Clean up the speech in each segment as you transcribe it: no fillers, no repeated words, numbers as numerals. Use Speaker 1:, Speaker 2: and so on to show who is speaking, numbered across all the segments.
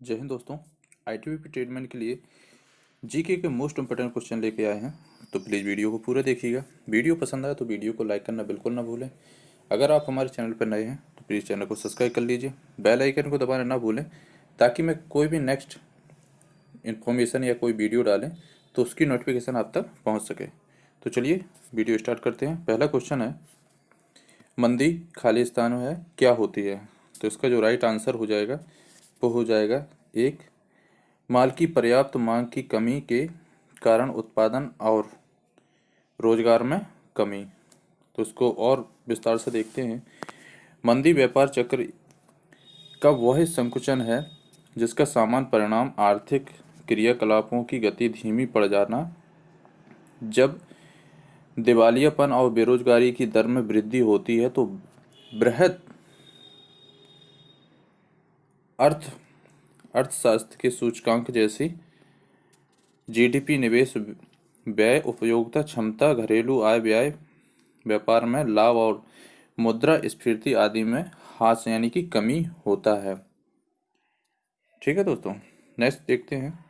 Speaker 1: जय हिंद दोस्तों। ITBP treatment के लिए जीके के मोस्ट इंपोर्टेंट क्वेश्चन लेके आए हैं, तो प्लीज़ वीडियो को पूरा देखिएगा। वीडियो पसंद आए तो वीडियो को लाइक करना बिल्कुल ना भूलें। अगर आप हमारे चैनल पर नए हैं तो प्लीज़ चैनल को सब्सक्राइब कर लीजिए, बेल आइकन को दबाना ना भूलें, ताकि मैं कोई भी नेक्स्ट इन्फॉर्मेशन या कोई वीडियो डालें तो उसकी नोटिफिकेशन आप तक पहुँच सके। तो चलिए वीडियो स्टार्ट करते हैं। पहला क्वेश्चन है, मंदी खाली स्थान है क्या होती है? तो इसका जो राइट आंसर हो जाएगा वो हो जाएगा एक, माल की पर्याप्त मांग की कमी के कारण उत्पादन और रोजगार में कमी। तो इसको और विस्तार से देखते हैं। मंदी व्यापार चक्र का वह संकुचन है जिसका सामान्य परिणाम आर्थिक क्रियाकलापों की गति धीमी पड़ जाना, जब दिवालियापन और बेरोजगारी की दर में वृद्धि होती है तो बृहद अर्थ अर्थशास्त्र के सूचकांक जैसी जीडीपी, निवेश, व्यय, उपयोगिता क्षमता, घरेलू आय व्यय, व्यापार में लाभ और मुद्रास्फीति आदि में ह्रास यानी कि कमी होता है। ठीक है दोस्तों, नेक्स्ट देखते हैं।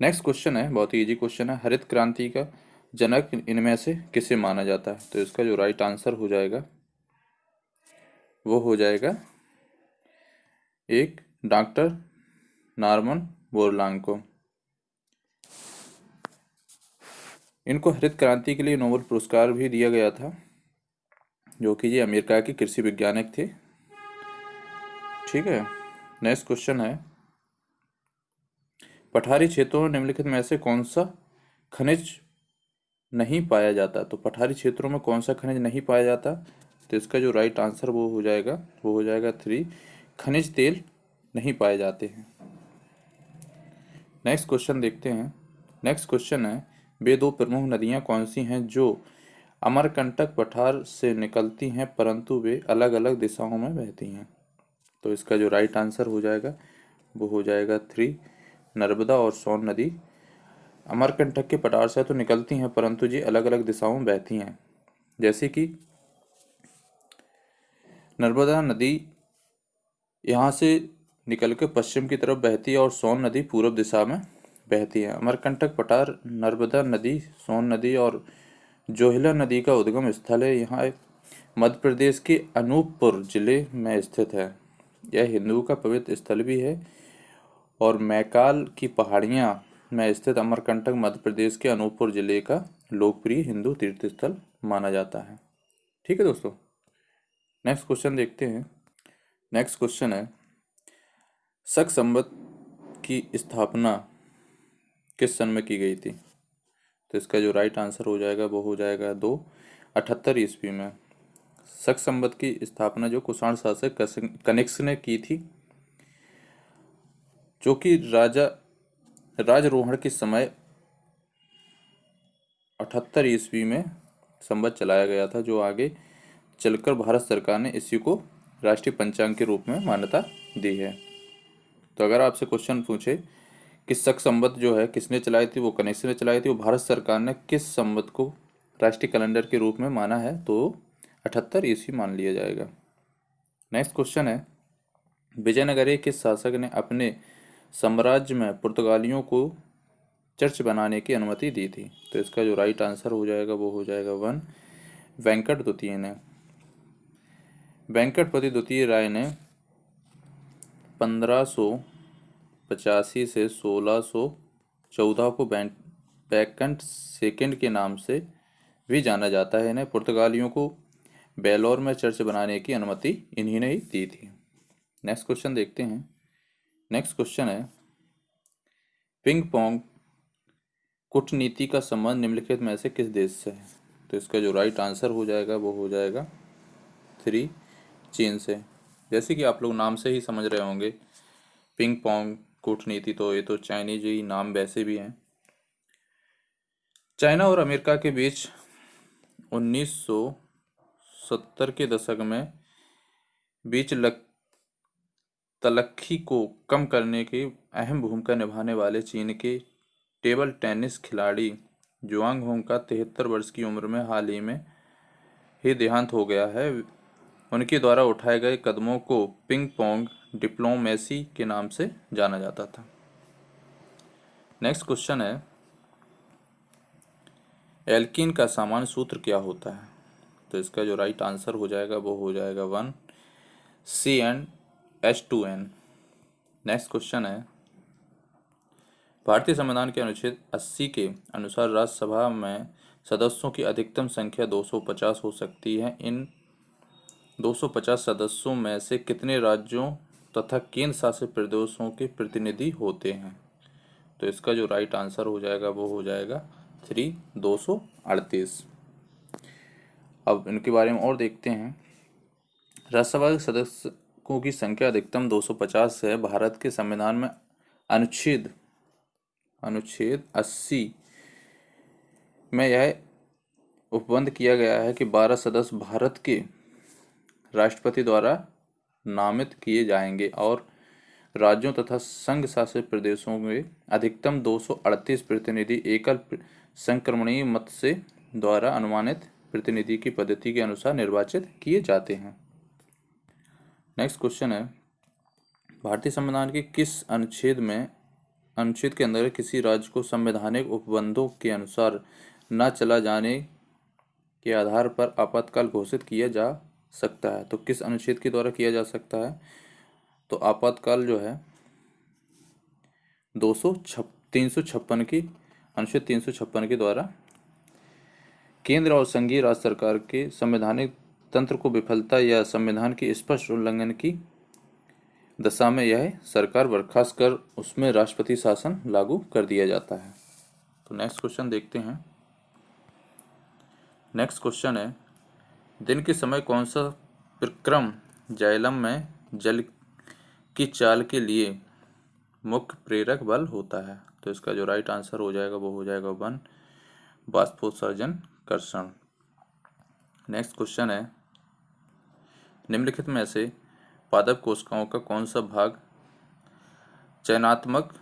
Speaker 1: नेक्स्ट क्वेश्चन है, बहुत ही इजी क्वेश्चन है। हरित क्रांति का जनक इनमें से किसे माना जाता है? तो इसका जो राइट आंसर हो जाएगा वो हो जाएगा एक, डॉक्टर नॉर्मन बोरलॉग को। इनको हरित क्रांति के लिए नोबेल पुरस्कार भी दिया गया था, जो कि ये अमेरिका के कृषि वैज्ञानिक थे। ठीक है, नेक्स्ट क्वेश्चन है, पठारी क्षेत्रों में निम्नलिखित में से कौन सा खनिज नहीं पाया जाता? तो पठारी क्षेत्रों में कौन सा खनिज नहीं पाया जाता? तो इसका जो राइट आंसर वो हो जाएगा थ्री, खनिज तेल नहीं पाए जाते हैं। नेक्स्ट क्वेश्चन देखते हैं। नेक्स्ट क्वेश्चन है, वे दो प्रमुख नदियां कौन सी हैं जो अमरकंटक पठार से निकलती हैं परंतु वे अलग अलग दिशाओं में बहती हैं? तो इसका जो राइट आंसर हो जाएगा वो हो जाएगा थ्री, नर्मदा और सोन नदी अमरकंटक के पठार से तो निकलती हैं परंतु ये अलग अलग दिशाओं में बहती हैं। जैसे कि नर्मदा नदी यहाँ से निकल के पश्चिम की तरफ बहती है और सोन नदी पूर्व दिशा में बहती है। अमरकंटक पठार नर्मदा नदी, सोन नदी और जोहिला नदी का उद्गम स्थल है। यहाँ मध्य प्रदेश के अनूपपुर जिले में स्थित है। यह हिंदुओं का पवित्र स्थल भी है और मैकाल की पहाड़ियाँ में स्थित अमरकंटक मध्य प्रदेश के अनूपपुर जिले का लोकप्रिय हिंदू तीर्थ स्थल माना जाता है। ठीक है दोस्तों, नेक्स्ट क्वेश्चन देखते हैं। नेक्स्ट क्वेश्चन है, शक संवत की स्थापना किस सन में की गई थी? तो इसका जो राइट आंसर हो जाएगा वो हो जाएगा दो, 78 ईस्वी में। शक संवत की स्थापना जो कुषाण शासक कनिष्क ने की थी, जो कि राजारोहण के समय 78 ईस्वी में संवत चलाया गया था, जो आगे चलकर भारत सरकार ने इसी को राष्ट्रीय पंचांग के रूप में मान्यता दी है। तो अगर आपसे क्वेश्चन पूछे कि शक संवत जो है किसने चलाई थी, वो कनिष्क ने चलाई थी, वो भारत सरकार ने किस संवत को राष्ट्रीय कैलेंडर के रूप में माना है, तो 78 ईस्वी मान लिया जाएगा। नेक्स्ट क्वेश्चन है, विजयनगरी के शासक ने अपने साम्राज्य में पुर्तगालियों को चर्च बनाने की अनुमति दी थी? तो इसका जो राइट आंसर हो जाएगा वो हो जाएगा वन, वेंकट द्वितीय ने। वेंकटपति द्वितीय राय ने 1585 से 1614 को वेंकट सेकंड के नाम से भी जाना जाता है। इन्हें पुर्तगालियों को बेलोर में चर्च बनाने की अनुमति इन्हीं ने ही दी थी। नेक्स्ट क्वेश्चन देखते हैं। नेक्स्ट क्वेश्चन है, पिंग पोंग कूटनीति का संबंध निम्नलिखित में से किस देश से है? तो इसका जो राइट आंसर हो जाएगा वो हो जाएगा थ्री, चीन से। जैसे कि आप लोग नाम से ही समझ रहे होंगे, पिंग पोंग कूटनीति, तो ये तो चाइनीज ही नाम वैसे भी हैं। चाइना और अमेरिका के बीच 1970 के दशक में बीच तलख्खी को कम करने की अहम भूमिका निभाने वाले चीन के टेबल टेनिस खिलाड़ी जुआंग होंग का 73 वर्ष की उम्र में हाल ही में देहांत हो गया है। उनके द्वारा उठाए गए कदमों को पिंग पोंग डिप्लोमेसी के नाम से जाना जाता था। नेक्स्ट क्वेश्चन है, एल्कीन का सामान्य सूत्र क्या होता है? तो इसका जो राइट आंसर हो जाएगा वो हो जाएगा 1CnH2n। नेक्स्ट क्वेश्चन है, भारतीय संविधान के अनुच्छेद 80 के अनुसार राज्यसभा में सदस्यों की अधिकतम संख्या 250 हो सकती है। इन 250 सदस्यों में से कितने राज्यों तथा केंद्र शासित प्रदेशों के प्रतिनिधि होते हैं? तो इसका जो राइट आंसर हो जाएगा वो हो जाएगा 238। अब इनके बारे में और देखते हैं। राज्यसभा के सदस्यों की संख्या अधिकतम 250 है। भारत के संविधान में अनुच्छेद 80 में यह उपबंध किया गया है कि 12 सदस्य भारत के राष्ट्रपति द्वारा नामित किए जाएंगे और राज्यों तथा संघ शासित प्रदेशों में अधिकतम 238 प्रतिनिधि एकल संक्रमणीय मत से द्वारा अनुमानित प्रतिनिधि की पद्धति के अनुसार निर्वाचित किए जाते हैं। नेक्स्ट क्वेश्चन है, भारतीय संविधान के किस अनुच्छेद के अंदर किसी राज्य को संवैधानिक उपबंधों के अनुसार न चला जाने के आधार पर आपातकाल घोषित किया जा सकता है? तो किस अनुच्छेद के द्वारा किया जा सकता है? तो आपातकाल जो है 356 की अनुच्छेद 356 के द्वारा केंद्र और संघीय राज्य सरकार के संवैधानिक तंत्र को विफलता या संविधान के स्पष्ट उल्लंघन की दशा में यह सरकार बर्खास्त कर उसमें राष्ट्रपति शासन लागू कर दिया जाता है। तो नेक्स्ट क्वेश्चन देखते हैं। नेक्स्ट क्वेश्चन है, दिन के समय कौन सा प्रक्रम जाइलम में जल की चाल के लिए मुख्य प्रेरक बल होता है? तो इसका जो राइट आंसर हो जाएगा वो हो जाएगा 1 बाष्पोत्सर्जन कर्षण। नेक्स्ट क्वेश्चन है, निम्नलिखित में से पादप कोशिकाओं का कौन सा भाग चयनात्मक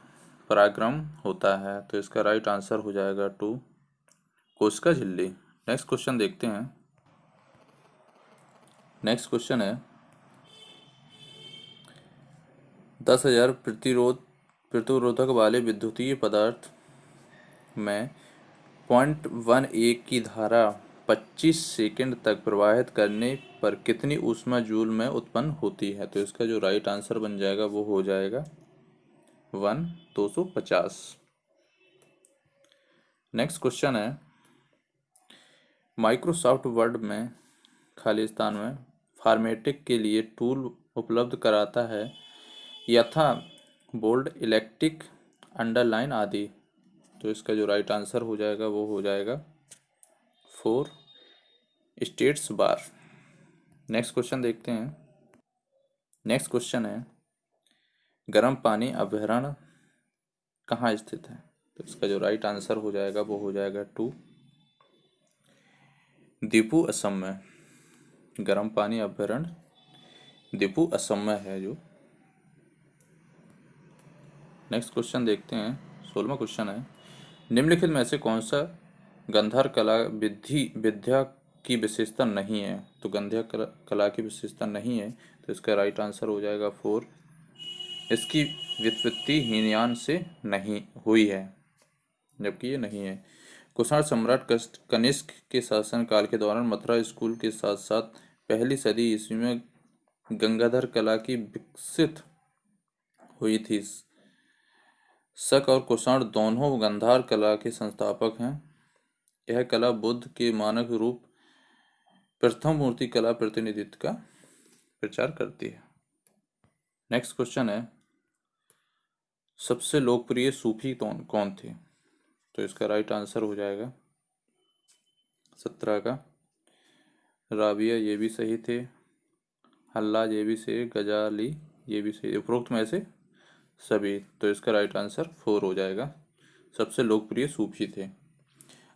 Speaker 1: परागक्रम होता है? तो इसका राइट आंसर हो जाएगा 2 कोशिका झिल्ली। नेक्स्ट क्वेश्चन देखते हैं। नेक्स्ट क्वेश्चन है, 10,000 प्रतिरोधक वाले विद्युतीय पदार्थ में 0.1 की धारा 25 सेकंड तक प्रवाहित करने पर कितनी ऊष्मा जूल में उत्पन्न होती है? तो इसका जो राइट आंसर बन जाएगा वो हो जाएगा 250। नेक्स्ट क्वेश्चन है, माइक्रोसॉफ्ट वर्ड में खाली स्थान में फॉर्मेटिंग के लिए टूल उपलब्ध कराता है, यथा बोल्ड, इलेक्ट्रिक, अंडरलाइन आदि। तो इसका जो राइट आंसर हो जाएगा वो हो जाएगा 4 स्टेट्स बार। नेक्स्ट क्वेश्चन देखते हैं। नेक्स्ट क्वेश्चन है, गर्म पानी अभयारण्य कहाँ स्थित है? तो इसका जो राइट आंसर हो जाएगा वो हो जाएगा 2 दीपू असम में। गर्म पानी अभयारण्य दीपू असम में है जो। नेक्स्ट क्वेश्चन देखते हैं। 16वां क्वेश्चन है, निम्नलिखित में से कौन सा गंधर्व कला विद्या की विशेषता नहीं है? तो गंधर्व कला की विशेषता नहीं है, तो इसका राइट आंसर हो जाएगा 4 इसकी व्युत्पत्ति हीनयान से नहीं हुई है, जबकि ये नहीं है। कुषाण सम्राट कनिष्क के शासन काल के दौरान मथुरा स्कूल के साथ साथ पहली सदी ईस्वी में गंगाधर कला की विकसित हुई थी। शक और कुषाण दोनों गांधार कला के संस्थापक हैं। यह कला बुद्ध के मानक रूप प्रथम मूर्ति कला प्रतिनिधित्व का प्रचार करती है। नेक्स्ट क्वेश्चन है, सबसे लोकप्रिय सूफी कौन थे? तो इसका राइट आंसर हो जाएगा 17 का राबिया, ये भी सही थे। हल्लाज ये भी सही, गजाली ये भी सही, उपरोक्त में से सभी। तो इसका राइट आंसर 4 हो जाएगा, सबसे लोकप्रिय सूफी थे।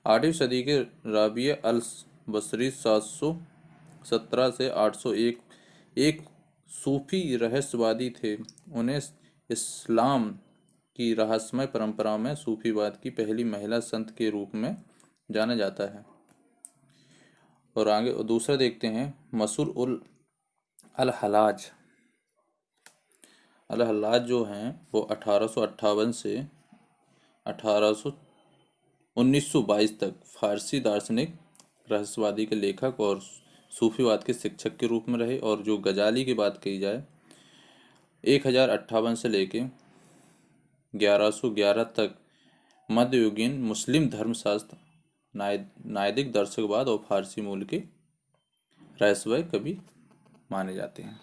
Speaker 1: 8वीं सदी के राबिया अल बसरी 717 से 801 एक सूफी रहस्यवादी थे। उन्हें इस्लाम की रहस्यमय परंपरा में सूफीवाद की पहली महिला संत के रूप में जाना जाता है। और आगे दूसरा देखते हैं, मसूर उल अल हलाज। अल हलाज जो हैं वो 1858 से 1800 1922 तक फारसी दार्शनिक, रहस्यवादी के लेखक और सूफीवाद के शिक्षक के रूप में रहे। और जो गजाली की बात कही जाए, 1058 से लेके 1111 तक मध्ययुगीन मुस्लिम धर्मशास्त्र, नायदिक दर्शकवाद और फारसी मूल के रहस्यमय कवि माने जाते हैं,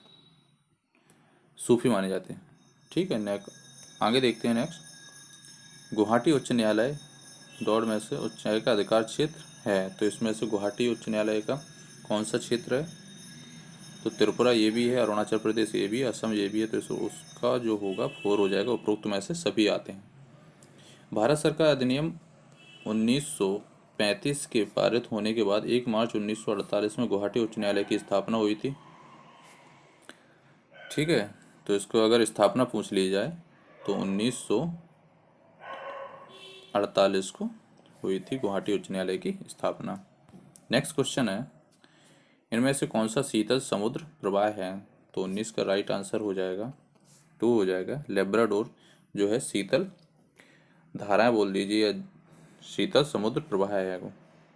Speaker 1: सूफी माने जाते हैं। ठीक है, नेक्स्ट आगे देखते हैं। नेक्स्ट, गुवाहाटी उच्च न्यायालय दौड़ में से उच्च न्यायालय का अधिकार क्षेत्र है, तो इसमें से गुवाहाटी उच्च न्यायालय का कौन सा क्षेत्र है? तो त्रिपुरा ये भी है, अरुणाचल प्रदेश ये भी है, असम ये भी है, तो उसका जो होगा 4 हो जाएगा। उपरोक्त में से सभी आते हैं। भारत सरकार अधिनियम 1935 के पारित होने के बाद 1 मार्च 1948 में गुवाहाटी उच्च न्यायालय की स्थापना हुई थी। ठीक है, तो इसको अगर स्थापना पूछ ली जाए तो 1948 को हुई थी गुवाहाटी उच्च न्यायालय की स्थापना। नेक्स्ट क्वेश्चन है, इनमें से कौन सा शीतल समुद्र प्रवाह है? तो 19 का राइट आंसर हो जाएगा 2 हो जाएगा। लेब्राडोर जो है शीतल धाराएं बोल दीजिए, या शीतल समुद्र प्रवाह है वो।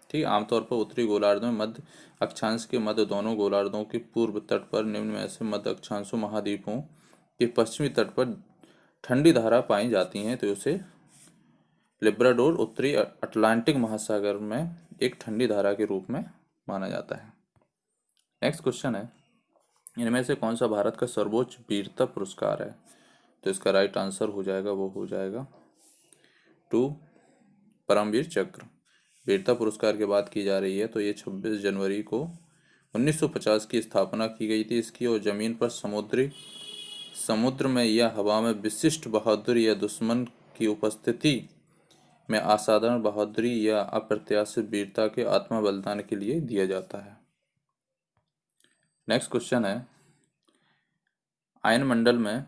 Speaker 1: ठीक है, आमतौर पर उत्तरी गोलार्ध में मध्य अक्षांश के मध्य दोनों गोलार्धों के पूर्व तट पर निम्न में से मध्य अक्षांशों महाद्वीपों के पश्चिमी तट पर ठंडी धारा पाई जाती हैं, तो उसे लेब्राडोर उत्तरी अटलांटिक महासागर में एक ठंडी धारा के रूप में माना जाता है। नेक्स्ट क्वेश्चन है, इनमें से कौन सा भारत का सर्वोच्च वीरता पुरस्कार है? तो इसका राइट आंसर हो जाएगा वो हो जाएगा 2 परमवीर चक्र। वीरता पुरस्कार की बात की जा रही है तो ये 26 जनवरी को 1950 की स्थापना की गई थी इसकी। और जमीन पर समुद्र में या हवा में विशिष्ट बहादुरी या दुश्मन की उपस्थिति में असाधारण बहादुरी या अप्रत्याशित वीरता के आत्मा बलिदान के लिए दिया जाता है। नेक्स्ट क्वेश्चन है, आयन मंडल में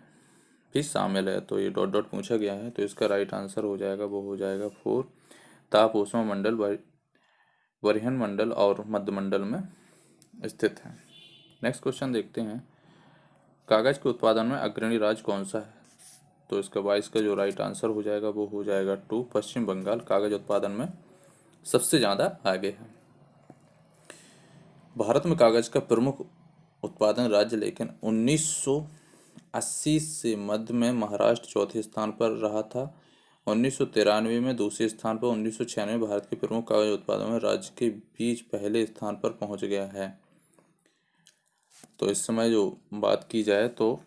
Speaker 1: भी शामिल है, तो ये डॉट डॉट पूछा गया है, तो इसका राइट आंसर हो जाएगा वो हो जाएगा 4 ताप ऊष्मा मंडल, वरिहन मंडल और मध्य मंडल में स्थित है। नेक्स्ट क्वेश्चन देखते हैं, कागज के उत्पादन में अग्रणी राज्य कौन सा है? तो इसका 22 का जो राइट आंसर हो जाएगा वो हो जाएगा 2 पश्चिम बंगाल कागज उत्पादन में सबसे ज़्यादा आगे है। भारत में कागज का प्रमुख उत्पादन राज्य लेकिन 1980 से मध्य में महाराष्ट्र चौथे स्थान पर रहा था। 1993 में दूसरे स्थान पर, 1996 में भारत के प्रमुख कागज उत्पादन में राज्य के बीच पहले स्थान पर पहुंच गया है। तो इस समय जो बात की जाए तो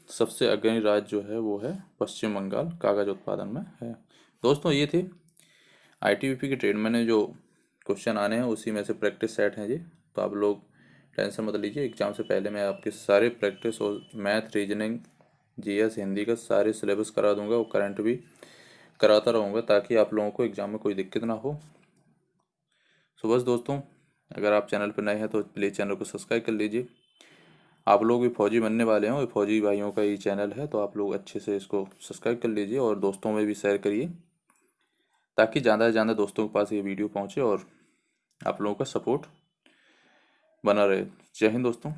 Speaker 1: सबसे अग्रणी राज्य जो है वो है पश्चिम बंगाल कागज उत्पादन में है। दोस्तों ये थे ITBP के ट्रेड में जो क्वेश्चन आने हैं उसी में से प्रैक्टिस सेट हैं जी। तो आप लोग टेंशन मत लीजिए, एग्जाम से पहले मैं आपके सारे प्रैक्टिस और मैथ, रीजनिंग, GS, हिंदी का सारे सिलेबस करा दूंगा और करंट भी कराता रहूँगा ताकि आप लोगों को एग्जाम में कोई दिक्कत ना हो। तो बस दोस्तों, अगर आप चैनल पर नए हैं तो प्लीज़ चैनल को सब्सक्राइब कर लीजिए। आप लोग भी फौजी बनने वाले हैं, फौजी भाइयों का ये चैनल है, तो आप लोग अच्छे से इसको सब्सक्राइब कर लीजिए और दोस्तों में भी शेयर करिए ताकि ज़्यादा से ज़्यादा दोस्तों के पास ये वीडियो पहुँचे और आप लोगों का सपोर्ट बना रहे। जय हिंद दोस्तों।